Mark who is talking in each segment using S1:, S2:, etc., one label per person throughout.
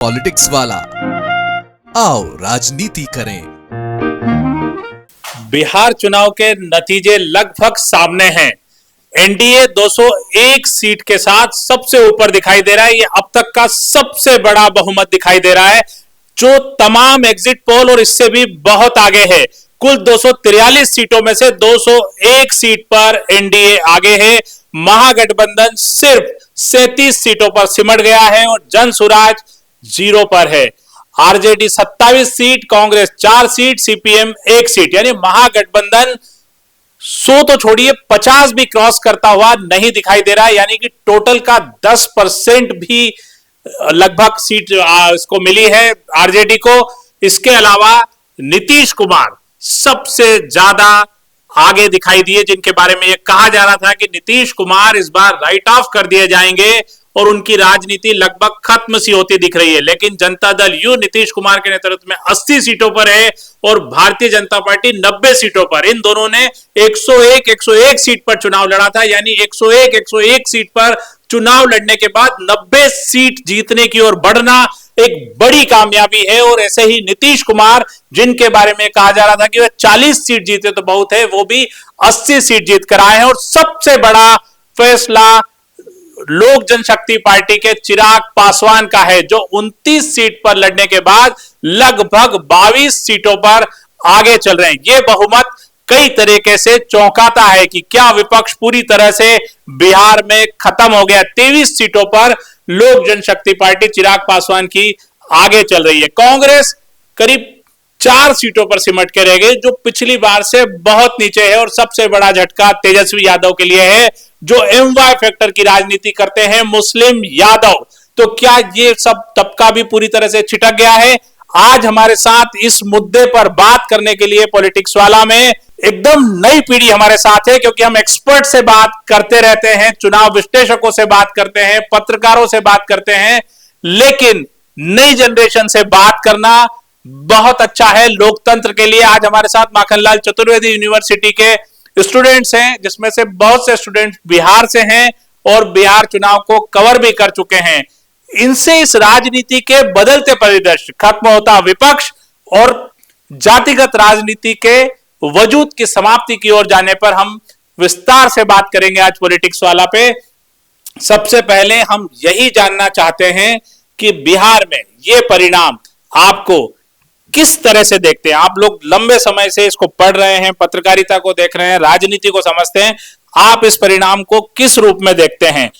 S1: Politics वाला, आओ राजनीति करें।
S2: बिहार चुनाव के नतीजे लगभग सामने हैं। एनडीए 201 सीट के साथ सबसे ऊपर दिखाई दे रहा है। ये अब तक का सबसे बड़ा बहुमत दिखाई दे रहा है, जो तमाम एग्जिट पोल और इससे भी बहुत आगे है। कुल 243 सीटों में से 201 सीट पर एनडीए आगे है। महागठबंधन सिर्फ 37 सीटों पर सिमट गया है और जनसुराज 0 पर है। RJD 27 seat, Congress 4 seat, CPM 1 seat, यानी महागठबंधन 100 तो छोड़िए 50 भी क्रॉस करता हुआ नहीं दिखाई दे रहा है। यानी कि टोटल का 10% भी लगभग सीट इसको मिली है आरजेडी को। इसके अलावा नीतीश कुमार सबसे ज्यादा आगे दिखाई दिए, जिनके बारे में यह कहा जा रहा था कि नीतीश कुमार इस बार राइट ऑफ कर दिए जाएंगे और उनकी राजनीति लगभग खत्म सी होती दिख रही है। लेकिन जनता दल यू नीतीश कुमार के नेतृत्व में 80 सीटों पर है और भारतीय जनता पार्टी 90 सीटों पर। इन दोनों ने 101 सीट पर चुनाव लड़ा था, यानी 101 सीट पर चुनाव लड़ने के बाद 90 सीट जीतने की ओर बढ़ना एक बड़ी कामयाबी है। और ऐसे ही नीतीश कुमार, जिनके बारे में कहा जा रहा था कि वह 40 सीट जीते तो बहुत है, वो भी 80 सीट जीत कर आए हैं। और सबसे बड़ा फैसला लोक जनशक्ति पार्टी के चिराग पासवान का है, जो 29 सीट पर लड़ने के बाद लगभग 22 सीटों पर आगे चल रहे हैं। यह बहुमत कई तरीके से चौंकाता है कि क्या विपक्ष पूरी तरह से बिहार में खत्म हो गया। 23 सीटों पर लोक जनशक्ति पार्टी चिराग पासवान की आगे चल रही है। कांग्रेस करीब 4 सीटों पर सिमट के रह गई, जो पिछली बार से बहुत नीचे है। और सबसे बड़ा झटका तेजस्वी यादव के लिए है, जो एमवाई फैक्टर की राजनीति करते हैं, मुस्लिम यादव। तो क्या ये सब तबका भी पूरी तरह से छिटक गया है? आज हमारे साथ इस मुद्दे पर बात करने के लिए पॉलिटिक्स वाला में एकदम नई पीढ़ी हमारे साथ है, क्योंकि हम एक्सपर्ट से बात करते रहते हैं, चुनाव विश्लेषकों से बात करते हैं, पत्रकारों से बात करते हैं, लेकिन नई जनरेशन से बात करना बहुत अच्छा है लोकतंत्र के लिए। आज हमारे साथ माखनलाल चतुर्वेदी यूनिवर्सिटी के स्टूडेंट्स हैं, जिसमें से बहुत से स्टूडेंट्स बिहार से हैं और बिहार चुनाव को कवर भी कर चुके हैं। इनसे इस राजनीति के बदलते परिदृश्य, खत्म होता विपक्ष और जातिगत राजनीति के वजूद की समाप्ति की ओर जाने पर हम विस्तार से बात करेंगे आज पॉलिटिक्स वाला पे। सबसे पहले हम यही जानना चाहते हैं कि बिहार में ये परिणाम आपको किस तरह से देखते हैं? आप लोग लंबे समय से इसको पढ़ रहे हैं, पत्रकारिता को देख रहे हैं, राजनीति को समझते हैं, आप इस परिणाम को किस रूप में देखते हैं?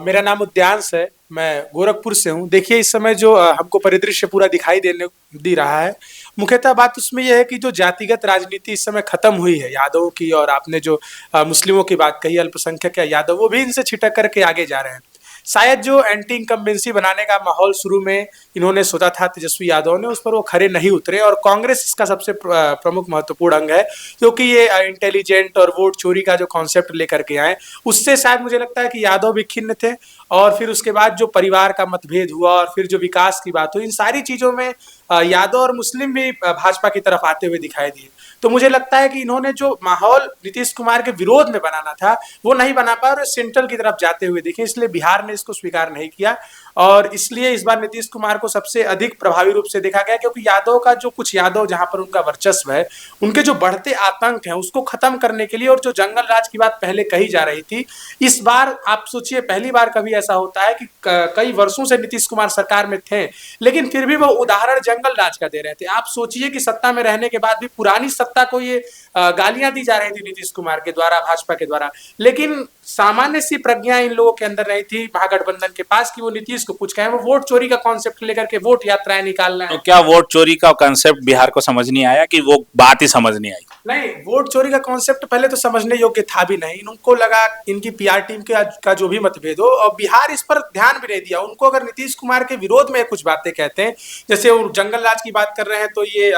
S3: मेरा नाम उद्यांश है, मैं गोरखपुर से हूँ। देखिए, इस समय जो हमको परिदृश्य पूरा दिखाई दे रहा है, मुख्यतः बात उसमें यह है कि जो जातिगत राजनीति इस समय खत्म हुई है यादवों की, और आपने जो मुस्लिमों की बात कही, अल्पसंख्यक या यादव, वो भी इनसे छिटक करके आगे जा रहे हैं। शायद जो एंटी इनकम्बेंसी बनाने का माहौल शुरू में इन्होंने सोचा था तेजस्वी यादव ने, उस पर वो खरे नहीं उतरे। और कांग्रेस इसका सबसे प्रमुख महत्वपूर्ण अंग है, क्योंकि ये इंटेलिजेंट और वोट चोरी का जो कॉन्सेप्ट लेकर के आए, उससे शायद मुझे लगता है कि यादव भी खिन्न थे। और फिर उसके बाद जो परिवार का मतभेद हुआ और फिर जो विकास की बात हुई, इन सारी चीजों में यादव और मुस्लिम भी भाजपा की तरफ आते हुए दिखाई दिए। तो मुझे लगता है कि इन्होंने जो माहौल नीतीश कुमार के विरोध में बनाना था, वो नहीं बना पाया और सेंट्रल की तरफ जाते हुए दिखे। इसलिए बिहार ने इसको स्वीकार नहीं किया और इसलिए इस बार नीतीश कुमार को सबसे अधिक प्रभावी रूप से देखा गया, क्योंकि यादव का जो कुछ यादव जहां पर उनका वर्चस्व है, उनके जो बढ़ते आतंक हैं, उसको खत्म करने के लिए, और जो जंगल राज की बात पहले कही जा रही थी, इस बार आप सोचिए पहली बार कभी ऐसा होता है कि कई वर्षों से नीतीश कुमार सरकार में थे, लेकिन फिर भी वो उदाहरण जंगल राज का दे रहे थे। आप सोचिए कि सत्ता में रहने के बाद भी पुरानी सत्ता को ये गालियां दी जा रही थी नीतीश कुमार के द्वारा, भाजपा के द्वारा, लेकिन सामान्य सी प्रज्ञा इन लोगों के अंदर नहीं थी महागठबंधन के पास कि वो नीतीश को कुछ कहें। वो वोट चोरी का कॉन्सेप्ट लेकर के वोट यात्राएं निकालना है।
S2: तो क्या वोट चोरी का कॉन्सेप्ट बिहार को समझ नहीं आया कि वो बात ही समझ नहीं आई?
S3: नहीं, वोट चोरी का कॉन्सेप्ट पहले तो समझने योग्य था भी नहीं। उनको लगा इनकी पीआर टीम का जो भी मतभेद हो, और बिहार इस पर ध्यान भी नहीं दिया। उनको अगर नीतीश कुमार के विरोध में कुछ बातें कहते हैं, जैसे वो जंगल राज की बात कर रहे हैं, तो ये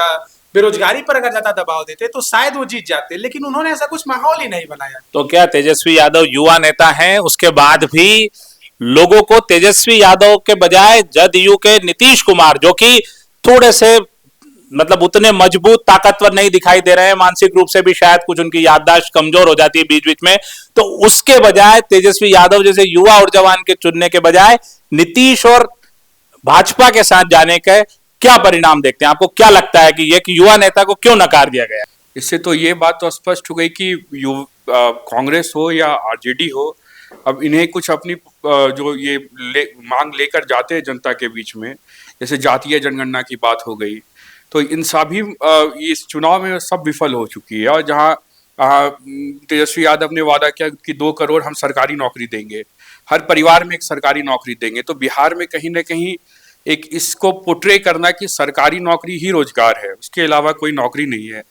S3: बेरोजगारी पर अगर ज्यादा दबाव देते तो शायद वो जीत जाते, लेकिन उन्होंने ऐसा कुछ माहौल ही नहीं बनाया।
S2: तो क्या तेजस्वी यादव युवा नेता हैं, उसके बाद भी लोगों को तेजस्वी यादव के बजाय जदयू के नीतीश कुमार, जो कि थोड़े से मतलब उतने मजबूत ताकतवर नहीं दिखाई दे रहे हैं, मानसिक रूप से भी शायद कुछ उनकी याददाश्त कमजोर हो जाती है बीच बीच में, तो उसके बजाय तेजस्वी यादव जैसे युवा और जवान के चुनने के बजाय नीतीश और भाजपा के साथ जाने का क्या परिणाम देखते हैं? आपको क्या लगता है कि युवा नेता को क्यों नकार दिया गया?
S4: इससे तो ये बात तो स्पष्ट हो गई कि कांग्रेस हो या आरजेडी हो, अब इन्हें कुछ अपनी जो ये मांग लेकर जाते हैं जनता के बीच में, जैसे जातीय जनगणना की बात हो गई, तो इन सभी इस चुनाव में सब विफल हो चुकी है। और जहाँ तेजस्वी यादव ने वादा किया कि 2 करोड़ हम सरकारी नौकरी देंगे, हर परिवार में एक सरकारी नौकरी देंगे, तो बिहार में कहीं ना कहीं एक इसको पोर्ट्रे करना कि सरकारी नौकरी ही रोजगार है, उसके अलावा कोई नौकरी नहीं है।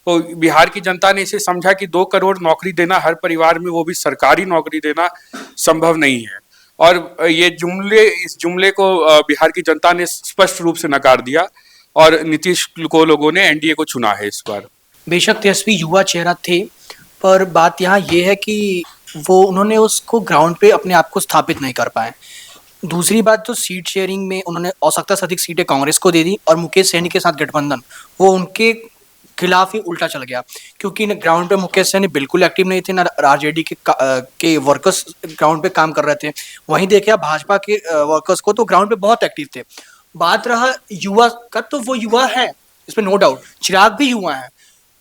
S4: तो बिहार की जनता ने इसे समझा कि 2 करोड़ नौकरी देना हर परिवार में, वो भी सरकारी नौकरी देना संभव नहीं है। और इस जुमले को बिहार की जनता ने स्पष्ट रूप से नकार दिया और नीतीश को लोगों ने एनडीए को चुना है इस बार।
S5: बेशक तेजस्वी युवा चेहरा थे, पर बात यहाँ ये है कि उन्होंने उसको ग्राउंड पे अपने आप को स्थापित नहीं कर पाए। दूसरी बात, जो सीट शेयरिंग में उन्होंने आवश्यकता से अधिक सीटें कांग्रेस को दे दी और मुकेश सहनी के साथ गठबंधन वो उनके खिलाफ ही उल्टा चल गया, क्योंकि ग्राउंड पे मुकेश सहनी बिल्कुल एक्टिव नहीं थे, ना आरजेडी के वर्कर्स ग्राउंड पे काम कर रहे थे। वहीं देखे आप भाजपा के वर्कर्स को, तो ग्राउंड पे बहुत एक्टिव थे। बात रहा युवा का, तो वो युवा है, इसमें नो डाउट, चिराग भी युवा है,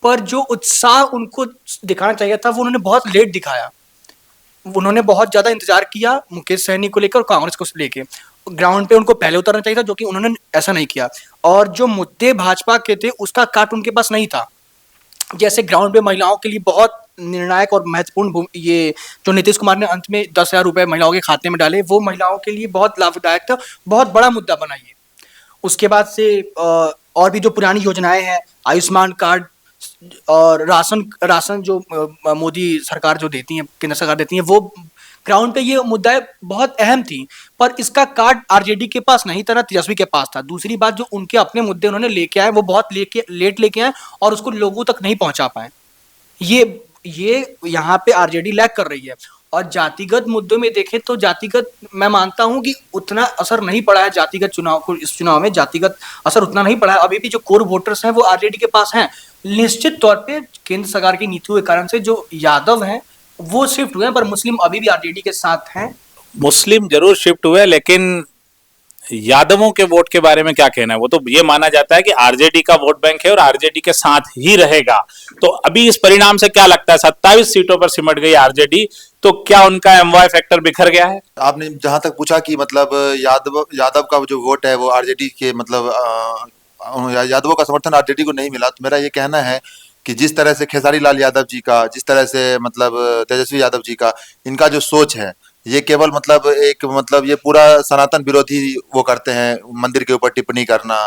S5: पर जो उत्साह उनको दिखाना चाहिए था वो उन्होंने बहुत लेट दिखाया। उन्होंने बहुत ज़्यादा इंतजार किया मुकेश सहनी को लेकर और कांग्रेस को लेकर। ग्राउंड पे उनको पहले उतरना चाहिए था, जो कि उन्होंने ऐसा नहीं किया। और जो मुद्दे भाजपा के थे उसका काट उनके पास नहीं था। जैसे ग्राउंड पे महिलाओं के लिए बहुत निर्णायक और महत्वपूर्ण ये जो नीतीश कुमार ने अंत में 10,000 रुपये महिलाओं के खाते में डाले, वो महिलाओं के लिए बहुत लाभदायक था, बहुत बड़ा मुद्दा बना ये। उसके बाद से और भी जो पुरानी योजनाएं हैं, आयुष्मान कार्ड और राशन जो मोदी सरकार जो देती है, केंद्र सरकार देती है, वो ग्राउंड पे ये मुद्दाएं बहुत अहम थी, पर इसका कार्ड आरजेडी के पास नहीं था, ना तेजस्वी के पास था। दूसरी बात, जो उनके अपने मुद्दे उन्होंने लेके आए वो बहुत लेट लेके आए और उसको लोगों तक नहीं पहुंचा पाए। ये यहाँ पे आरजेडी लैग कर रही है। और जातिगत मुद्दों में देखें तो जातिगत, मैं मानता हूं कि उतना असर नहीं पड़ा है जातिगत चुनाव को, इस चुनाव में जातिगत असर उतना नहीं पड़ा है। अभी भी जो कोर वोटर्स हैं वो आरजेडी के पास हैं। निश्चित तौर पे केंद्र सरकार की नीतियों के कारण से जो यादव हैं वो शिफ्ट हुए हैं, पर मुस्लिम अभी भी आरजेडी के साथ हैं।
S2: मुस्लिम जरूर शिफ्ट हुए, लेकिन यादवों के वोट के बारे में क्या कहना है? वो तो ये माना जाता है कि आरजेडी का वोट बैंक है और आरजेडी के साथ ही रहेगा। तो अभी इस परिणाम से क्या लगता है? 27 सीटों पर सिमट गई आरजेडी, तो क्या उनका एमवाई फैक्टर बिखर गया है?
S6: आपने जहां तक पूछा कि मतलब यादव का जो वोट है वो आरजेडी के मतलब यादवों का समर्थन आरजेडी को नहीं मिला, तो मेरा ये कहना है कि जिस तरह से खेसारी लाल यादव जी का, जिस तरह से मतलब तेजस्वी यादव जी का, इनका जो सोच है ये केवल मतलब ये पूरा सनातन विरोधी वो करते हैं, मंदिर के ऊपर टिप्पणी करना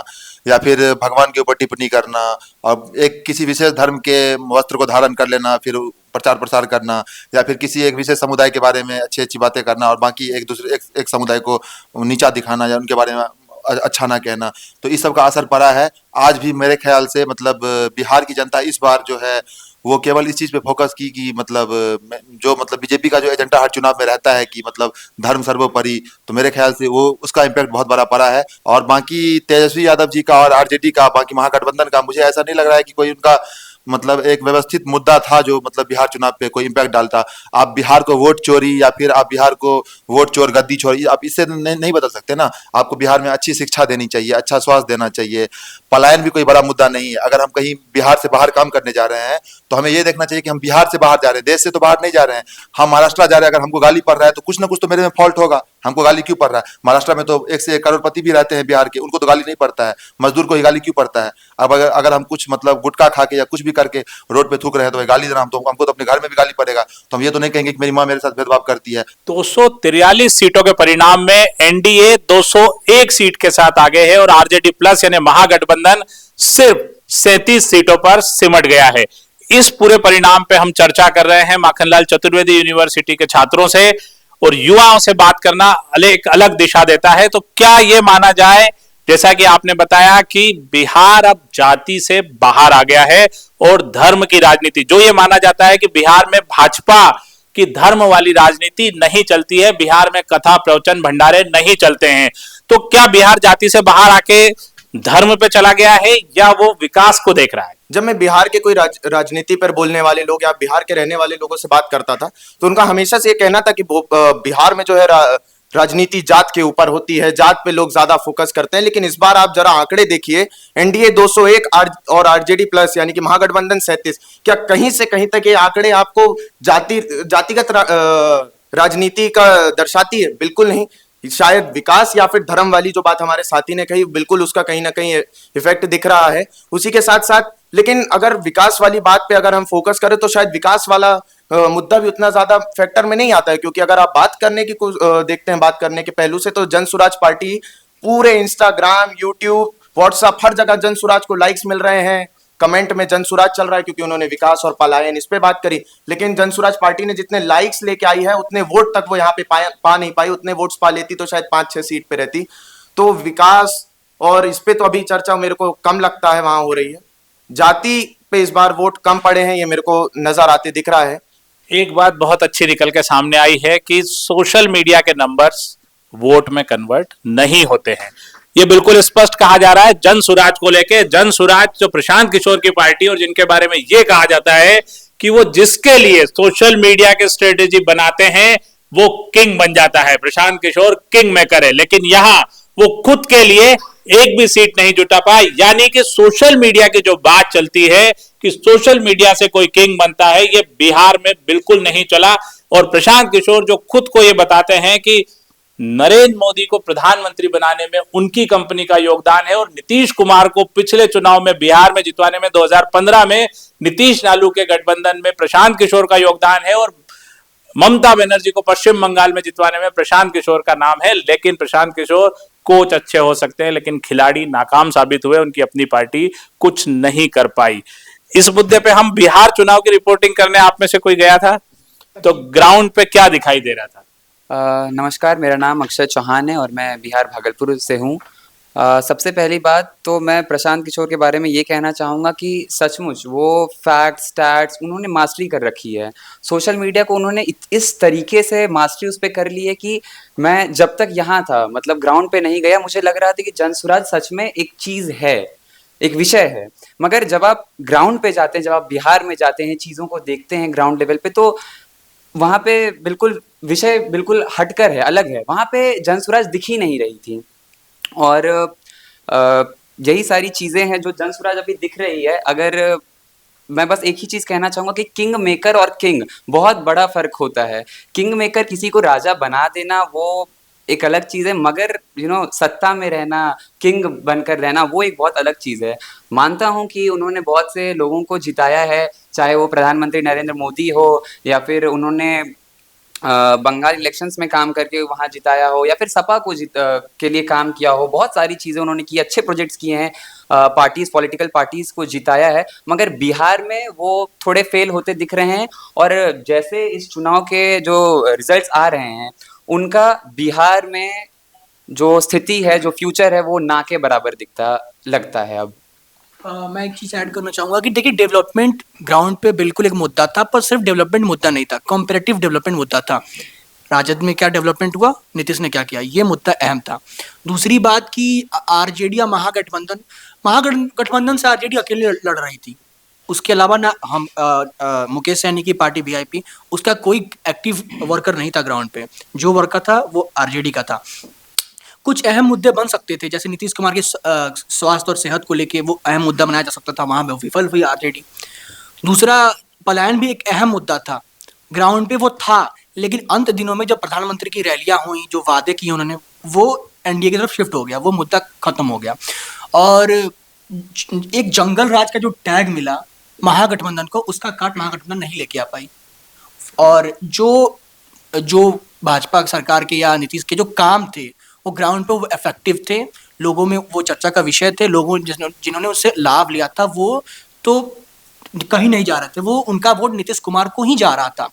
S6: या फिर भगवान के ऊपर टिप्पणी करना और एक किसी विशेष धर्म के वस्त्र को धारण कर लेना, फिर प्रचार प्रसार करना, या फिर किसी एक विशेष समुदाय के बारे में अच्छी अच्छी बातें करना और बाकी एक समुदाय को नीचा दिखाना या उनके बारे में अच्छा ना कहना। तो इस सब का असर पड़ा है। आज भी मेरे ख्याल से मतलब बिहार की जनता इस बार जो है वो केवल इस चीज पे फोकस की कि मतलब जो मतलब बीजेपी का जो एजेंडा हर चुनाव में रहता है कि मतलब धर्म सर्वोपरि, तो मेरे ख्याल से वो उसका इम्पैक्ट बहुत बड़ा पड़ा है। और बाकी तेजस्वी यादव जी का और आरजेडी का, बाकी महागठबंधन का, मुझे ऐसा नहीं लग रहा है कि कोई उनका मतलब एक व्यवस्थित मुद्दा था जो मतलब बिहार चुनाव पे कोई इम्पैक्ट डालता। आप बिहार को वोट चोरी या फिर आप बिहार को वोट चोर गद्दी चोरी, आप इससे नहीं बदल सकते ना। आपको बिहार में अच्छी शिक्षा देनी चाहिए, अच्छा स्वास्थ्य देना चाहिए। पलायन भी कोई बड़ा मुद्दा नहीं है। अगर हम कहीं बिहार से बाहर काम करने जा रहे हैं तो हमें ये देखना चाहिए कि हम बिहार से बाहर जा रहे हैं, देश से तो बाहर नहीं जा रहे हैं। हम महाराष्ट्र जा रहे हैं, अगर हमको गाली पड़ रहा है तो कुछ ना कुछ तो मेरे में फॉल्ट होगा, हमको गाली क्यों पड़ रहा है? महाराष्ट्र में तो 1 से 1 करोड़पति भी रहते हैं बिहार के, उनको तो गाली नहीं पड़ता है, मजदूर को ही गाली क्यों पड़ता है? अब अगर हम कुछ मतलब गुटखा खा के या कुछ भी करके रोड पे थूक रहे हैं तो गाली देना, हमको तो अपने घर में भी गाली पड़ेगा। तो हम ये तो नहीं कहेंगे कि मेरी माँ मेरे साथ भेदभाव करती है।
S2: 243 सीटों के परिणाम में एनडीए 201 सीट के साथ आगे है और आरजेडी प्लस यानी महागठबंधन सिर्फ 37 सीटों पर सिमट गया है। इस पूरे परिणाम पे हम चर्चा कर रहे हैं माखनलाल चतुर्वेदी यूनिवर्सिटी के छात्रों से, और युवाओं से बात करना एक अलग दिशा देता है। तो क्या ये माना जाए, जैसा कि आपने बताया कि बिहार अब जाति से बाहर आ गया है और धर्म की राजनीति, जो ये माना जाता है कि बिहार में भाजपा की धर्म वाली राजनीति नहीं चलती है, बिहार में कथा प्रवचन भंडारे नहीं चलते हैं, तो क्या बिहार जाति से बाहर आके धर्म पे चला गया है या वो विकास को देख रहा है?
S7: जब मैं बिहार के कोई राजनीति पर बोलने वाले लोग या बिहार के रहने वाले लोगों से बात करता था तो उनका हमेशा से ये कहना था कि बिहार में जो है राजनीति जात के ऊपर होती है, जात पे लोग ज्यादा फोकस करते हैं। लेकिन इस बार आप जरा आंकड़े देखिए, एनडीए 201 और आरजेडी प्लस यानी कि महागठबंधन 37, क्या कहीं से कहीं तक ये आंकड़े आपको जातिगत राजनीति का दर्शाती है? बिल्कुल नहीं। शायद विकास या फिर धर्म वाली जो बात हमारे साथी ने कही, बिल्कुल उसका कहीं ना कहीं इफेक्ट दिख रहा है। उसी के साथ साथ लेकिन अगर विकास वाली बात पे अगर हम फोकस करें तो शायद विकास वाला मुद्दा भी उतना ज्यादा फैक्टर में नहीं आता है, क्योंकि अगर आप बात करने की देखते हैं, बात करने के पहलू से, तो जन स्वराज पार्टी पूरे इंस्टाग्राम, यूट्यूब, व्हाट्सएप, हर जगह जन स्वराज को लाइक्स मिल रहे हैं, कमेंट में जन स्वराज चल रहा है, क्योंकि उन्होंने विकास और पलायन इस पे बात करी। लेकिन जन स्वराज पार्टी ने जितने लाइक्स लेके आई है उतने वोट तक वो यहाँ पे पा नहीं पाई। उतने वोट्स पा लेती तो शायद 5-6 सीट पे रहती। तो विकास और इस पे तो अभी चर्चा मेरे को कम लगता है वहां हो रही है। जाति पे इस बार वोट कम पड़े हैं, ये मेरे को नजर आते दिख रहा है।
S2: एक बात बहुत अच्छी निकल के सामने आई है कि सोशल मीडिया के नंबर्स वोट में कन्वर्ट नहीं होते हैं। ये बिल्कुल स्पष्ट कहा जा रहा है जन सुराज को लेके। जन सुराज जो प्रशांत किशोर की पार्टी, और जिनके बारे में ये कहा जाता है कि वो जिसके लिए सोशल मीडिया के स्ट्रेटेजी बनाते हैं वो किंग बन जाता है, प्रशांत किशोर किंग मेकर है। लेकिन यहां वो खुद के लिए एक भी सीट नहीं जुटा पाए। यानी कि सोशल मीडिया की जो बात चलती है कि सोशल मीडिया से कोई किंग बनता है, ये बिहार में बिल्कुल नहीं चला। और प्रशांत किशोर जो खुद को ये बताते हैं कि नरेंद्र मोदी को प्रधानमंत्री बनाने में उनकी कंपनी का योगदान है, और नीतीश कुमार को पिछले चुनाव में बिहार में जितवाने में 2015 में नीतीश लालू के गठबंधन में प्रशांत किशोर का योगदान है, और ममता बनर्जी को पश्चिम बंगाल में जितवाने में प्रशांत किशोर का नाम है। लेकिन प्रशांत किशोर कोच अच्छे हो सकते हैं, लेकिन खिलाड़ी नाकाम साबित हुए, उनकी अपनी पार्टी कुछ नहीं कर पाई। इस मुद्दे पे हम बिहार चुनाव की रिपोर्टिंग करने आप में से कोई गया था, तो ग्राउंड पे क्या दिखाई दे रहा था?
S8: नमस्कार, मेरा नाम अक्षय चौहान है और मैं बिहार भागलपुर से हूँ। सबसे पहली बात तो मैं प्रशांत किशोर के बारे में ये कहना चाहूँगा कि सचमुच वो फैक्ट्स, स्टैट्स उन्होंने मास्टरी कर रखी है। सोशल मीडिया को उन्होंने इस तरीके से मास्टरी उस पर कर ली है कि मैं जब तक यहाँ था, मतलब ग्राउंड पे नहीं गया, मुझे लग रहा था कि जन स्वराज सच में एक चीज़ है, एक विषय है। मगर जब आप ग्राउंड पे जाते हैं, जब आप बिहार में जाते हैं, चीज़ों को देखते हैं ग्राउंड लेवल पे, तो वहाँ पे बिल्कुल विषय बिल्कुल हटकर है, अलग है। वहाँ पे जन स्वराज दिख ही नहीं रही थी। और यही सारी चीज़ें हैं जो जन स्वराज अभी दिख रही है। अगर मैं बस एक ही चीज़ कहना चाहूँगा कि किंग मेकर और किंग बहुत बड़ा फ़र्क होता है। किंग मेकर किसी को राजा बना देना वो एक अलग चीज़ है, मगर सत्ता में रहना, किंग बनकर रहना, वो एक बहुत अलग चीज़ है। मानता हूँ कि उन्होंने बहुत से लोगों को जिताया है, चाहे वो प्रधानमंत्री नरेंद्र मोदी हो या फिर उन्होंने बंगाल इलेक्शंस में काम करके वहाँ जिताया हो, या फिर सपा को के लिए काम किया हो। बहुत सारी चीज़ें उन्होंने की, अच्छे प्रोजेक्ट्स किए हैं, पार्टीज, पॉलिटिकल पार्टीज को जिताया है। मगर बिहार में वो थोड़े फेल होते दिख रहे हैं। और जैसे इस चुनाव के जो रिजल्ट्स आ रहे हैं, उनका बिहार में जो स्थिति है, जो फ्यूचर है, वो ना के बराबर दिखता लगता है अब।
S5: मैं एक चीज़ ऐड करना चाहूँगा कि देखिए, डेवलपमेंट ग्राउंड पे बिल्कुल एक मुद्दा था, पर सिर्फ डेवलपमेंट मुद्दा नहीं था, कॉम्परेटिव डेवलपमेंट मुद्दा था। राजद में क्या डेवलपमेंट हुआ, नीतीश ने क्या किया, ये मुद्दा अहम था। दूसरी बात कि आरजेडी या महागठबंधन से आरजेडी अकेले लड़ रही थी। उसके अलावा ना हम मुकेश सैनी की पार्टी वीआईपी, उसका कोई एक्टिव वर्कर नहीं था ग्राउंड पे। जो वर्कर था वो आरजेडी का था। कुछ अहम मुद्दे बन सकते थे, जैसे नीतीश कुमार के स्वास्थ्य और सेहत को लेके वो अहम मुद्दा बनाया जा सकता था, वहाँ पे विफल हुई आरजेडी। दूसरा, पलायन भी एक अहम मुद्दा था, ग्राउंड पे वो था, लेकिन अंत दिनों में जब प्रधानमंत्री की रैलियां हुई, जो वादे किए उन्होंने, वो एनडीए की तरफ शिफ्ट हो गया, वो मुद्दा खत्म हो गया। और एक जंगल राज का जो टैग मिला महागठबंधन को, उसका काट महागठबंधन नहीं लेके आ पाई। और जो भाजपा सरकार के या नीतीश के जो काम थे, वो ग्राउंड पे वो इफेक्टिव थे, लोगों में वो चर्चा का विषय थे। लोगों जिन्होंने उससे लाभ लिया था वो तो कहीं नहीं जा रहे थे, वो उनका वोट नीतीश कुमार को ही जा रहा था।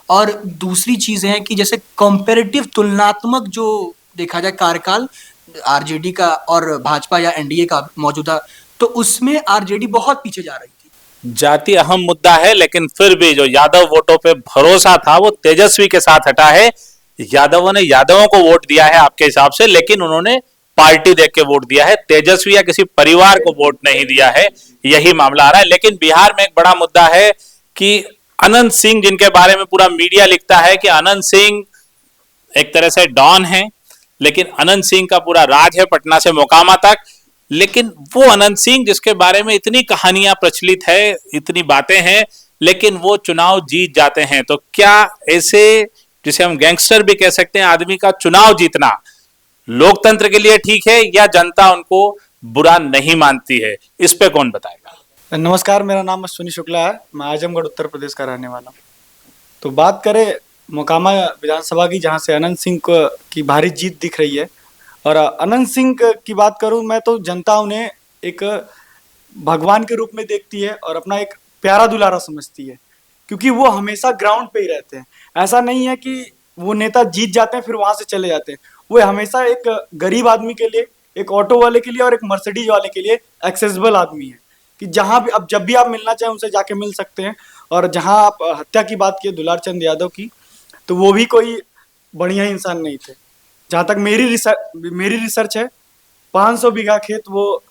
S5: और दूसरी चीज़ है कि जैसे कंपैरेटिव, तुलनात्मक जो देखा जाए कार्यकाल आरजेडी का और भाजपा या एनडीए का मौजूदा, तो उसमें आरजेडी बहुत पीछे जा रही थी।
S2: जाति अहम मुद्दा है, लेकिन फिर भी जो यादव वोटों पे भरोसा था वो तेजस्वी के साथ हटा है। यादवों ने यादवों को वोट दिया है आपके हिसाब से, लेकिन उन्होंने पार्टी देख के वोट दिया है, तेजस्वी या किसी परिवार को वोट नहीं दिया है। यही मामला आ रहा है। लेकिन बिहार में एक बड़ा मुद्दा है कि अनंत सिंह, जिनके बारे में पूरा मीडिया लिखता है कि अनंत सिंह एक तरह से डॉन है, लेकिन अनंत सिंह का पूरा राज है पटना से मोकामा तक। लेकिन वो अनंत सिंह जिसके बारे में इतनी कहानियां प्रचलित है, इतनी बातें हैं, लेकिन वो चुनाव जीत जाते हैं। तो क्या ऐसे, जिसे हम गैंगस्टर भी कह सकते हैं, आदमी का चुनाव जीतना लोकतंत्र के लिए ठीक है, या जनता उनको बुरा नहीं मानती है? इस पे कौन बताएगा?
S9: नमस्कार, मेरा नाम अश्विनी शुक्ला है। मैं आजमगढ़ उत्तर प्रदेश का रहने वाला हूँ। तो बात करें मोकामा विधानसभा की, जहाँ से अनंत सिंह की भारी जीत दिख रही है, और अनंत सिंह की बात करूँ मैं, तो जनता उन्हें एक भगवान के रूप में देखती है और अपना एक प्यारा दुलारा समझती है, क्योंकि वो हमेशा ग्राउंड पे ही रहते हैं। ऐसा नहीं है कि वो नेता जीत जाते हैं फिर वहां से चले जाते हैं। वो हमेशा एक गरीब आदमी के लिए, एक ऑटो वाले के लिए और एक मर्सिडीज वाले के लिए एक्सेसिबल आदमी है, कि जहां भी अब जब भी आप मिलना चाहें उनसे जाके मिल सकते हैं। और जहां आप हत्या की बात की दुलार चंद यादव की, तो वो भी कोई बढ़िया इंसान नहीं थे। जहां तक मेरी रिसर्च है, 500 बीघा खेत वो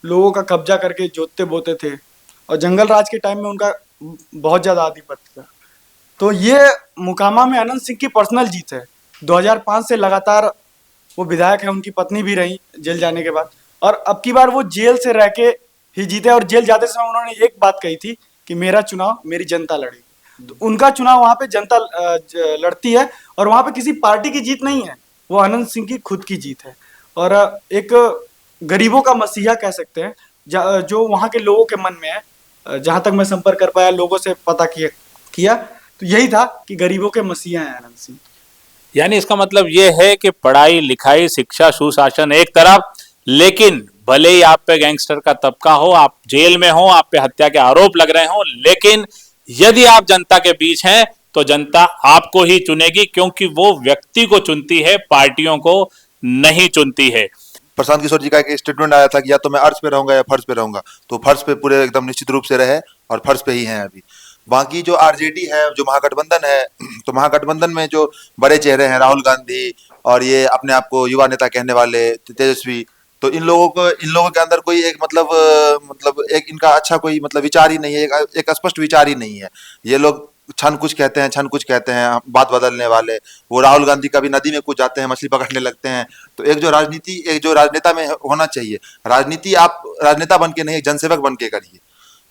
S9: लोगों का कब्जा करके जोतते बोते थे, और जंगल राज के टाइम में उनका बहुत ज्यादा आधिपत्य था। तो ये मोकामा में अनंत सिंह की पर्सनल जीत है। 2005 से लगातार वो विधायक है, उनकी पत्नी भी रही जेल जाने के बाद, और अब की बार वो जेल से रह के ही जीते। और जेल जाते समय उन्होंने एक बात कही थी कि मेरा चुनाव मेरी जनता लड़ेगी। तो उनका चुनाव वहां पे जनता लड़ती है, और वहां पे किसी पार्टी की जीत नहीं है, वो अनंत सिंह की खुद की जीत है। और एक गरीबों का मसीहा कह सकते हैं, जो वहां के लोगों के मन में है। जहां तक मैं संपर्क कर पाया, लोगों से पता किया तो यही था कि गरीबों के मसीहा हैं अनंत सिंह।
S2: यानी इसका मतलब ये है कि पढ़ाई लिखाई, शिक्षा, सुशासन एक तरफ, लेकिन भले ही आप पे गैंगस्टर का तबका हो, आप जेल में हो, आप पे हत्या के आरोप लग रहे हो, लेकिन यदि आप जनता के बीच हैं तो जनता आपको ही चुनेगी, क्योंकि वो व्यक्ति को चुनती है, पार्टियों को नहीं चुनती है।
S6: प्रशांत किशोर जी का एक स्टेटमेंट आया था कि या तो मैं अर्श पे रहूंगा या फर्श पे रहूंगा, तो फर्श पे पूरे एकदम निश्चित रूप से रहे और फर्श पे ही हैं अभी। बाकी जो आरजेडी है, जो महागठबंधन है, तो महागठबंधन में जो बड़े चेहरे हैं, राहुल गांधी और ये अपने आप को युवा नेता कहने वाले तेजस्वी, तो इन लोगों के अंदर कोई एक मतलब एक इनका अच्छा कोई मतलब विचार ही नहीं है, एक स्पष्ट विचार ही नहीं है। ये लोग क्षण कुछ कहते हैं, क्षण कुछ कहते हैं, बात बदलने वाले। वो राहुल गांधी कभी नदी में कूद जाते हैं, मछली पकड़ने लगते हैं। तो एक जो राजनीता में होना चाहिए, राजनीति आप राजनेता बन के नहीं, जनसेवक बन के करिए।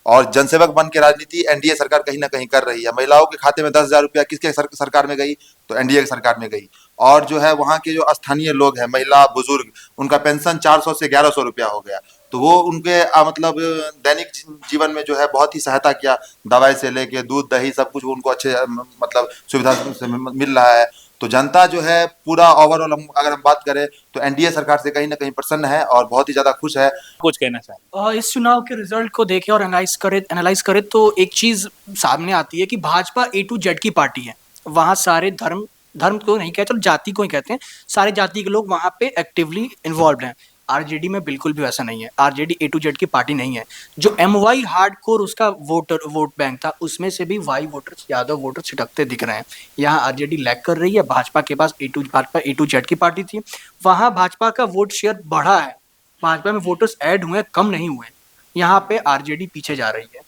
S6: और जनसेवक बन के राजनीति एनडीए सरकार कहीं ना कहीं कर रही है। महिलाओं के खाते में 10,000 रुपया किसके सरकार में गई? तो एनडीए की सरकार में गई। और जो है वहाँ के जो स्थानीय लोग हैं, महिला बुजुर्ग, उनका पेंशन 400 से 1100 रुपया हो गया। तो वो उनके मतलब दैनिक जीवन में जो है बहुत ही सहायता किया। दवाई से लेके दूध दही सब कुछ उनको अच्छे मतलब सुविधा से मिल रहा है। तो जनता जो है पूरा ओवरऑल अगर हम बात करें तो एनडीए सरकार से कहीं ना कहीं प्रसन्न है और बहुत ही ज्यादा खुश है।
S2: कुछ कहना चाहिए?
S5: इस चुनाव के रिजल्ट को देखें और एनालाइज करें तो एक चीज सामने आती है कि भाजपा A to Z की पार्टी है। वहाँ सारे धर्म को नहीं कहते, तो जाति को ही कहते हैं, सारे जाति के लोग वहाँ पे एक्टिवली इन्वॉल्व हैं। आरजेडी में बिल्कुल भी वैसा नहीं है। आरजेडी A to Z की पार्टी नहीं है। जो MY हार्डकोर उसका वोट बैंक था, उसमें से भी वाई वोटर्स, यादव वोटर छिटकते दिख रहे हैं। यहाँ आरजेडी लैग कर रही है। भाजपा के पास भाजपा A to Z की पार्टी थी, वहाँ भाजपा का वोट शेयर बढ़ा है, भाजपा में वोटर्स ऐड हुए, कम नहीं हुए। यहाँ पे आरजेडी पीछे जा रही है।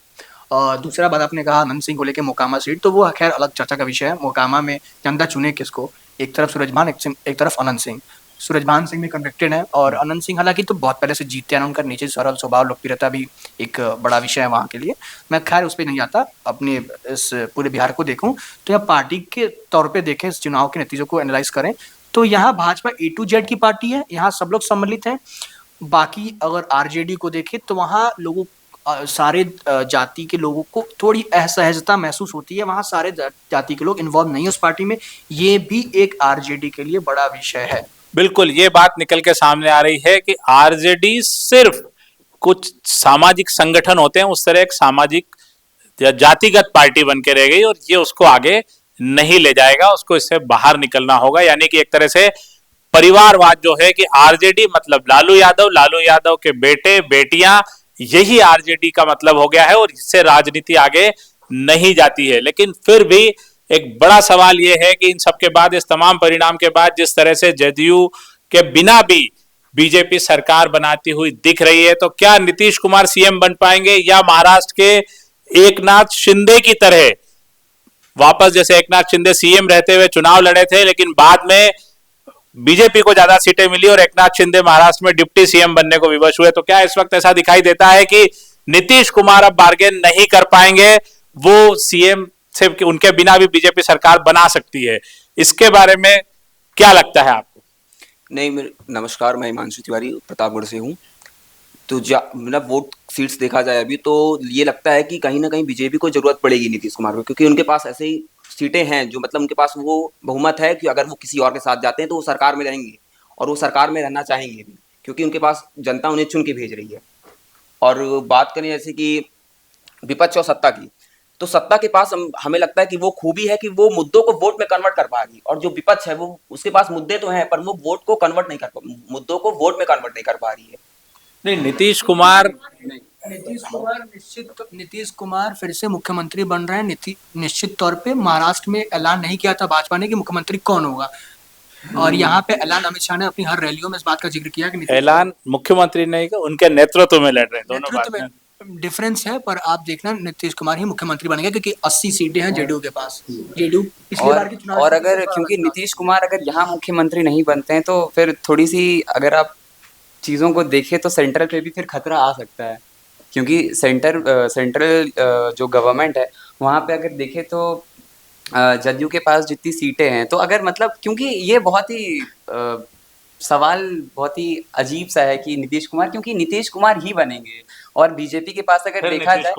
S5: और दूसरा बात आपने कहा अनंत सिंह को लेके मोकामा सीट, तो वो खैर अलग चर्चा का विषय है। मोकामा में जनता चुने किसको? एक तरफ सूरजभान, एक तरफ अनंत सिंह। सूरजभान सिंह भी कन्विक्टेड है, और अनंत सिंह हालांकि तो बहुत पहले से जीतते हैं, उनका नीचे सरल स्वभाव, लोकप्रियता भी एक बड़ा विषय है वहाँ के लिए। मैं खैर उस पर नहीं आता। अपने इस पूरे बिहार को देखूँ तो यहाँ पार्टी के तौर पर देखें, इस चुनाव के नतीजों को एनालाइज करें तो यहाँ भाजपा A to Z की पार्टी है, यहाँ सब लोग सम्मिलित हैं। बाकी अगर आरजेडी को देखें तो वहाँ लोगों सारे जाति के लोगों को थोड़ी असहजता महसूस होती है, वहाँ सारे जाति के लोग इन्वॉल्व नहीं है उस पार्टी में। ये भी एक आरजेडी के लिए बड़ा विषय है।
S2: बिल्कुल, ये बात निकल के सामने आ रही है कि आरजेडी सिर्फ कुछ सामाजिक संगठन होते हैं उस तरह एक सामाजिक या जातिगत पार्टी बन के रह गई, और ये उसको आगे नहीं ले जाएगा, उसको इससे बाहर निकलना होगा। यानी कि एक तरह से परिवारवाद जो है कि आरजेडी मतलब लालू यादव के बेटे बेटियां, यही आरजेडी का मतलब हो गया है, और इससे राजनीति आगे नहीं जाती है। लेकिन फिर भी एक बड़ा सवाल यह है कि इन सबके बाद, इस तमाम परिणाम के बाद, जिस तरह से जदयू के बिना भी बीजेपी सरकार बनाती हुई दिख रही है, तो क्या नीतीश कुमार सीएम बन पाएंगे, या महाराष्ट्र के एकनाथ शिंदे की तरह वापस, जैसे एकनाथ शिंदे सीएम रहते हुए चुनाव लड़े थे, लेकिन बाद में बीजेपी को ज्यादा सीटें मिली और एकनाथ शिंदे महाराष्ट्र में डिप्टी सीएम बनने को विवश हुए। तो क्या इस वक्त ऐसा दिखाई देता है कि नीतीश कुमार अब बार्गेन नहीं कर पाएंगे, वो सीएम से उनके बिना भी बीजेपी सरकार बना सकती है? इसके बारे में क्या लगता है आपको?
S10: नहीं, नमस्कार, मैं हिमांशु तिवारी प्रतापगढ़ से हूँ। तो मतलब वोट सीट्स देखा जाए अभी तो ये लगता है कि कहीं ना कहीं बीजेपी को जरूरत पड़ेगी नीतीश कुमार को, क्योंकि उनके पास ऐसे ही सीटें हैं जो मतलब उनके पास वो बहुमत है कि अगर वो किसी और के साथ जाते हैं तो वो सरकार में रहेंगे और वो सरकार में रहना चाहेंगे भी, क्योंकि उनके पास जनता उन्हें चुन के भेज रही है। और बात करें जैसे कि विपक्ष और सत्ता की, तो सत्ता के पास हमें लगता है कि वो खूबी है कि वो मुद्दों को वोट में कन्वर्ट कर पा रही, और जो विपक्ष है वो उसके पास मुद्दे तो हैं पर वो वोट को कन्वर्ट नहीं कर मुद्दों को वोट में कन्वर्ट नहीं कर पा रही है।
S2: नहीं, नीतीश कुमार
S5: नीतीश कुमार फिर से मुख्यमंत्री बन रहे हैं। निश्चित तौर पे महाराष्ट्र में ऐलान नहीं किया था भाजपा ने कि मुख्यमंत्री कौन होगा, और यहाँ पे ऐलान अमित शाह ने अपनी हर रैलियों में इस बात का जिक्र किया कि
S2: ऐलान मुख्यमंत्री नहीं का, उनके नेतृत्व में लड़ रहे हैं दोनों। बात में
S5: डिफरेंस है, पर आप देखना नीतीश कुमार ही मुख्यमंत्री बनेंगे क्योंकि 80 सीटें हैं जेडीयू के पास। जेडीयू पिछली बार के चुनाव
S8: और अगर क्योंकि नीतीश कुमार अगर यहाँ मुख्यमंत्री नहीं बनते हैं तो फिर थोड़ी सी अगर आप चीज़ों को देखें तो सेंट्रल पे भी फिर खतरा आ सकता है, क्योंकि सेंट्रल जो गवर्नमेंट है वहाँ पे अगर देखें तो जदयू के पास जितनी सीटें हैं, तो अगर मतलब क्योंकि ये बहुत ही सवाल बहुत ही अजीब सा है कि नीतीश कुमार, क्योंकि नीतीश कुमार ही बनेंगे और बीजेपी के पास अगर देखा जाए,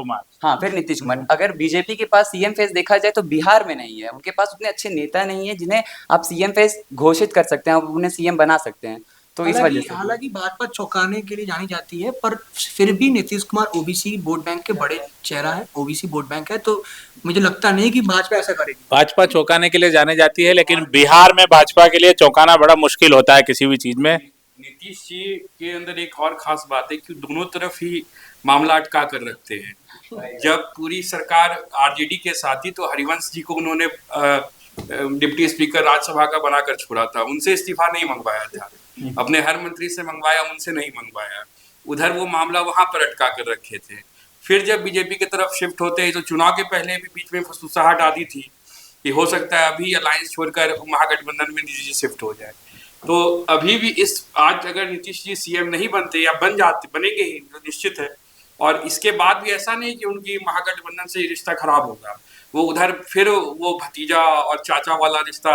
S8: हाँ फिर नीतीश कुमार, अगर बीजेपी के पास सीएम फेस देखा जाए तो बिहार में नहीं है, उनके पास उतने अच्छे नेता नहीं है जिन्हें आप सीएम फेस घोषित कर सकते हैं, आप उन्हें सीएम बना सकते हैं। तो इस वजह से
S5: हालांकि भाजपा चौंकाने के लिए जानी जाती है, पर फिर भी Nitish Kumar OBC vote bank के बड़े चेहरा है, ओबीसी वोट बैंक है, तो मुझे लगता नहीं कि भाजपा ऐसा करेगी।
S2: भाजपा चौंकाने के लिए जानी जाती है, लेकिन बिहार में भाजपा के लिए चौंकाना बड़ा मुश्किल होता है किसी भी चीज में।
S4: नीतीश जी के अंदर एक और खास बात है कि दोनों तरफ ही मामला अटका कर रखते हैं। जब पूरी सरकार आरजेडी के साथ थी तो हरिवंश जी को उन्होंने डिप्टी स्पीकर राज्यसभा का बनाकर छोड़ा था, उनसे इस्तीफा नहीं मंगवाया था, अपने हर मंत्री से मंगवाया, उनसे नहीं मंगवाया। उधर वो मामला वहां पर अटका कर रखे थे। फिर जब बीजेपी की तरफ शिफ्ट होते हैं तो चुनाव के पहले भी बीच में फुसफुसाहट आती थी कि हो सकता है अभी अलायंस छोड़कर महागठबंधन में नीतीश जी शिफ्ट हो जाए। तो अभी भी आज अगर नीतीश जी सीएम नहीं बनते या बनेंगे ही तो निश्चित है, और इसके बाद भी ऐसा नहीं कि उनकी महागठबंधन से रिश्ता खराब होगा, वो उधर फिर वो भतीजा और चाचा वाला रिश्ता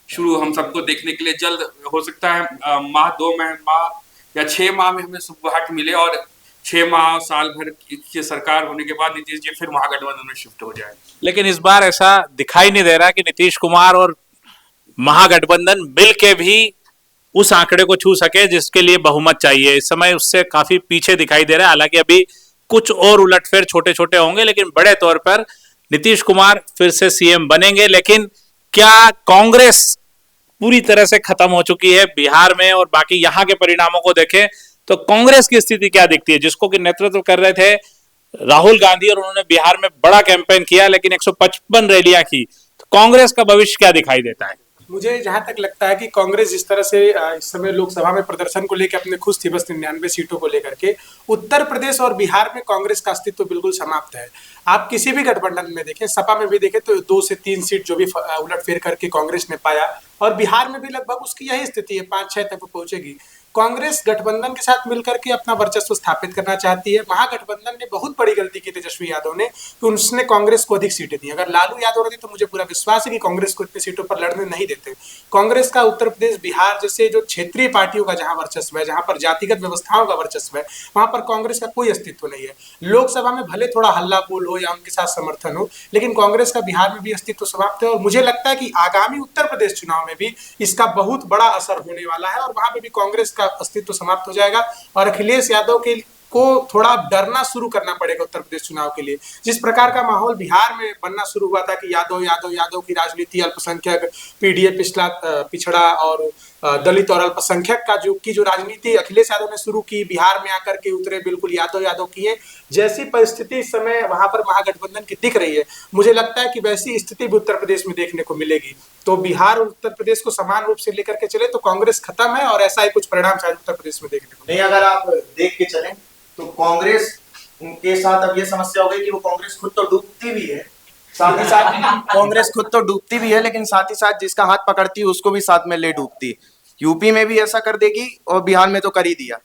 S4: शुरू हम सबको देखने के लिए जल्द हो सकता है। माह 2 माह या 6 माह में हमें सुबहट मिले और 6 माह साल भर की सरकार होने के बाद नीतीश जी फिर महागठबंधन में शिफ्ट हो जाए।
S2: लेकिन इस बार ऐसा दिखाई नहीं दे रहा कि नीतीश कुमार और महागठबंधन मिल के भी उस आंकड़े को छू सके जिसके लिए बहुमत चाहिए। इस समय उससे काफी पीछे दिखाई दे रहा है। हालांकि अभी कुछ और उलटफेर छोटे छोटे होंगे, लेकिन बड़े तौर पर नीतीश कुमार फिर से सीएम बनेंगे। लेकिन क्या कांग्रेस पूरी तरह से खत्म हो चुकी है बिहार में? और बाकी यहाँ के परिणामों को देखें तो कांग्रेस की स्थिति क्या दिखती है, जिसको कि नेतृत्व कर रहे थे राहुल गांधी, और उन्होंने बिहार में बड़ा कैंपेन किया लेकिन 155 रैलियां की। तो कांग्रेस का भविष्य क्या दिखाई देता है?
S3: मुझे जहां तक लगता है कि कांग्रेस जिस तरह से इस समय लोकसभा में प्रदर्शन को लेकर अपने खुश थी, बस 99 सीटों को लेकर के, उत्तर प्रदेश और बिहार में कांग्रेस का अस्तित्व बिल्कुल समाप्त है। आप किसी भी गठबंधन में देखें, सपा में भी देखें तो 2 से 3 सीट जो भी उलटफेर करके कांग्रेस ने पाया, और बिहार में भी लगभग उसकी यही स्थिति है, 5-6 तक पहुंचेगी। कांग्रेस गठबंधन के साथ मिलकर के अपना वर्चस्व स्थापित करना चाहती है। महागठबंधन ने बहुत बड़ी गलती की तेजस्वी यादव ने कि उसने कांग्रेस को अधिक सीटें दी। अगर लालू यादव रहते तो मुझे पूरा विश्वास है कि कांग्रेस को इतनी सीटों पर लड़ने नहीं देते। कांग्रेस का उत्तर प्रदेश, बिहार जैसे जो क्षेत्रीय पार्टियों का जहां वर्चस्व है, जहां पर जातिगत व्यवस्थाओं का वर्चस्व है, वहां पर कांग्रेस का कोई अस्तित्व नहीं है। लोकसभा में भले थोड़ा हल्ला बोल हो या उनके साथ समर्थन हो, लेकिन कांग्रेस का बिहार में भी अस्तित्व समाप्त है। और मुझे लगता है कि आगामी उत्तर प्रदेश चुनाव में भी इसका बहुत बड़ा असर होने वाला है, और वहां पर भी कांग्रेस का अस्तित्व समाप्त हो जाएगा और अखिलेश यादव को थोड़ा डरना शुरू करना पड़ेगा उत्तर प्रदेश चुनाव के लिए। जिस प्रकार का माहौल बिहार में बनना शुरू हुआ था कि यादव की राजनीति, अल्पसंख्यक, पीडीए पिछड़ा और दलित और अल्पसंख्यक का जो राजनीति अखिलेश यादव ने शुरू की, बिहार में आकर के उतरे बिल्कुल यादव किए, जैसी परिस्थिति इस समय वहां पर महागठबंधन की दिख रही है, मुझे लगता है कि वैसी स्थिति भी उत्तर प्रदेश में देखने को मिलेगी। तो बिहार और उत्तर प्रदेश को समान रूप से लेकर के चले तो कांग्रेस खत्म है, और ऐसा ही कुछ परिणाम शायद उत्तर प्रदेश में देखने को
S7: नहीं। अगर आप देख के चलें तो कांग्रेस के साथ अब ये समस्या हो गई कि वो कांग्रेस खुद तो डूबती भी है, साथ ही साथ कांग्रेस खुद तो डूबती भी है, लेकिन साथ ही साथ जिसका हाथ पकड़ती है उसको भी साथ में ले डूबती। यूपी में भी ऐसा कर देगी और बिहार में तो कर ही दिया।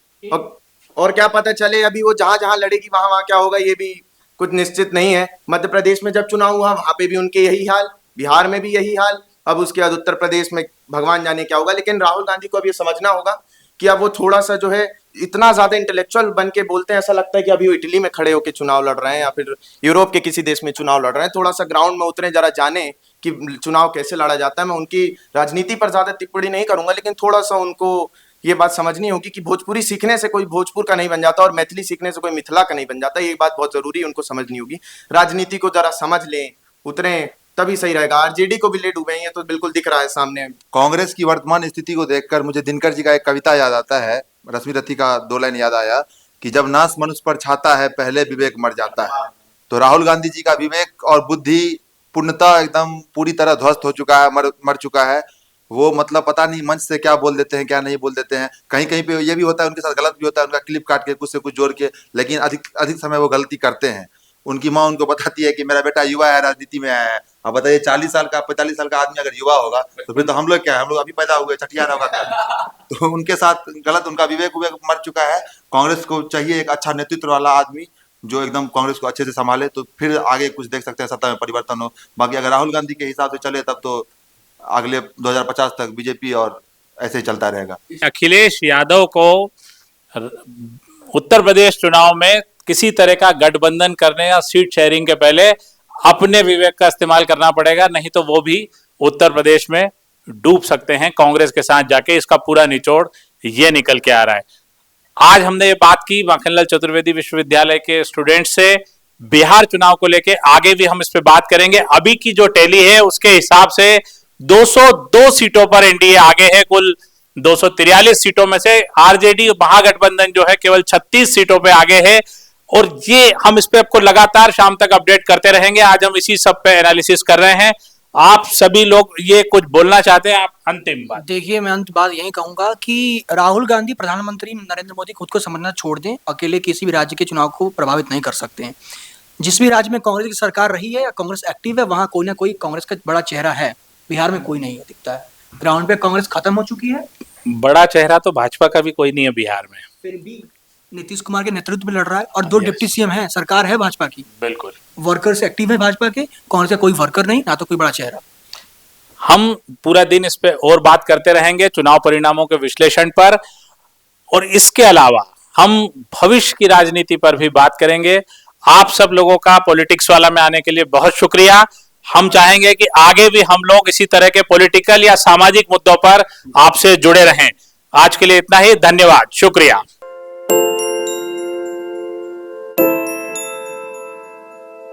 S7: और क्या पता चले, अभी वो जहां जहां लड़ेगी वहां वहां क्या होगा ये भी कुछ निश्चित नहीं है। मध्य प्रदेश में जब चुनाव हुआ वहां पे भी उनके यही हाल, बिहार में भी यही हाल, अब उसके बाद उत्तर प्रदेश में भगवान जाने क्या होगा। लेकिन राहुल गांधी को अब ये समझना होगा कि अब वो थोड़ा सा जो है इतना ज्यादा इंटेलेक्चुअल बन के बोलते हैं, ऐसा लगता है कि अभी वो इटली में खड़े होकर चुनाव लड़ रहे हैं या फिर यूरोप के किसी देश में चुनाव लड़ रहे हैं। थोड़ा सा ग्राउंड में उतरे, जरा जाने कि चुनाव कैसे लड़ा जाता है। मैं उनकी राजनीति पर ज्यादा टिप्पणी नहीं करूंगा, लेकिन थोड़ा सा उनको ये बात समझनी होगी कि भोजपुरी सीखने से कोई भोजपुर का नहीं बन जाता और मैथिली सीखने से कोई मिथिला का नहीं बन जाता। ये बात बहुत जरूरी है, उनको समझनी होगी। राजनीति को जरा समझ लें, उतरे, तभी सही रहेगा। आरजेडी को भी ले डूबे हैं, तो बिल्कुल दिख रहा है सामने।
S6: कांग्रेस की वर्तमान स्थिति को देखकर मुझे दिनकर जी का एक कविता याद आता है, रश्मि रथी का 2 लाइन याद आया कि जब नाश मनुष्य पर छाता है पहले विवेक मर जाता है। तो राहुल गांधी जी का विवेक और बुद्धि पूर्णतः एकदम पूरी तरह ध्वस्त हो चुका है, मर चुका है। वो मतलब पता नहीं मंच से क्या बोल देते हैं, क्या नहीं बोल देते हैं। कहीं कहीं पे ये भी होता है, उनके साथ गलत भी होता है, उनका क्लिप काट के कुछ से कुछ जोड़ के, लेकिन अधिक समय वो गलती करते हैं। उनकी माँ उनको बताती है कि मेरा बेटा युवा है, राजनीति में आया है। अब बताइए 40 साल का 45 साल का आदमी अगर युवा होगा तो फिर तो हम लोग क्या है, हम लोग अभी पैदा हुए, छठियार होगा क्या। तो उनके साथ गलत, उनका विवेक मर चुका है। कांग्रेस को चाहिए एक अच्छा नेतृत्व वाला आदमी जो एकदम कांग्रेस को अच्छे से संभाले, तो फिर आगे कुछ देख सकते हैं, सत्ता में परिवर्तन हो। बाकी अगर राहुल गांधी के हिसाब से चले तब तो अगले 2050 तक बीजेपी और ऐसे ही चलता रहेगा।
S2: अखिलेश यादव को उत्तर प्रदेश चुनाव में किसी तरह का गठबंधन करने या सीट शेयरिंग के पहले अपने विवेक का इस्तेमाल करना पड़ेगा, नहीं तो वो भी उत्तर प्रदेश में डूब सकते हैं कांग्रेस के साथ जाके। इसका पूरा निचोड़ ये निकल के आ रहा है। आज हमने ये बात की माखनलाल चतुर्वेदी विश्वविद्यालय के स्टूडेंट से। बिहार चुनाव को लेके आगे भी हम इस पे बात करेंगे। अभी की जो टैली है उसके हिसाब से 202 सीटों पर एनडीए आगे है। कुल 243 सीटों में से आरजेडी महागठबंधन जो है केवल 36 सीटों पे आगे है। और ये हम इस पे आपको लगातार शाम तक अपडेट करते रहेंगे। आज हम इसी सब पे एनालिसिस कर रहे हैं। आप सभी लोग ये कुछ बोलना चाहते हैं? आप अंतिम बात।
S5: देखिए, मैं अंत बात यही कहूंगा कि राहुल गांधी प्रधानमंत्री नरेंद्र मोदी खुद को समझना छोड़ दें। अकेले किसी भी राज्य के चुनाव को प्रभावित नहीं कर सकते हैं। जिस भी राज्य में कांग्रेस की सरकार रही है या कांग्रेस एक्टिव है, वहां कोई ना कोई कांग्रेस का बड़ा चेहरा है। बिहार में कोई नहीं दिखता है। ग्राउंड पे कांग्रेस खत्म हो चुकी है।
S2: बड़ा चेहरा तो भाजपा का भी कोई नहीं है बिहार में।
S5: फिर भी नीतीश कुमार के नेतृत्व में लड़ रहा है और 2 डिप्टी सीएम है, सरकार है भाजपा की।
S2: बिल्कुल,
S5: वर्कर्स एक्टिव है भाजपा के। कांग्रेस का कोई वर्कर नहीं, ना तो कोई बड़ा चेहरा।
S2: हम पूरा दिन इस पे और बात करते रहेंगे चुनाव परिणामों के विश्लेषण पर, और इसके अलावा हम भविष्य की राजनीति पर भी बात करेंगे। आप सब लोगों का पॉलिटिक्स वाला में आने के लिए बहुत शुक्रिया। हम चाहेंगे कि आगे भी हम लोग इसी तरह के पॉलिटिकल या सामाजिक मुद्दों पर आपसे जुड़े रहें। आज के लिए इतना ही। धन्यवाद, शुक्रिया।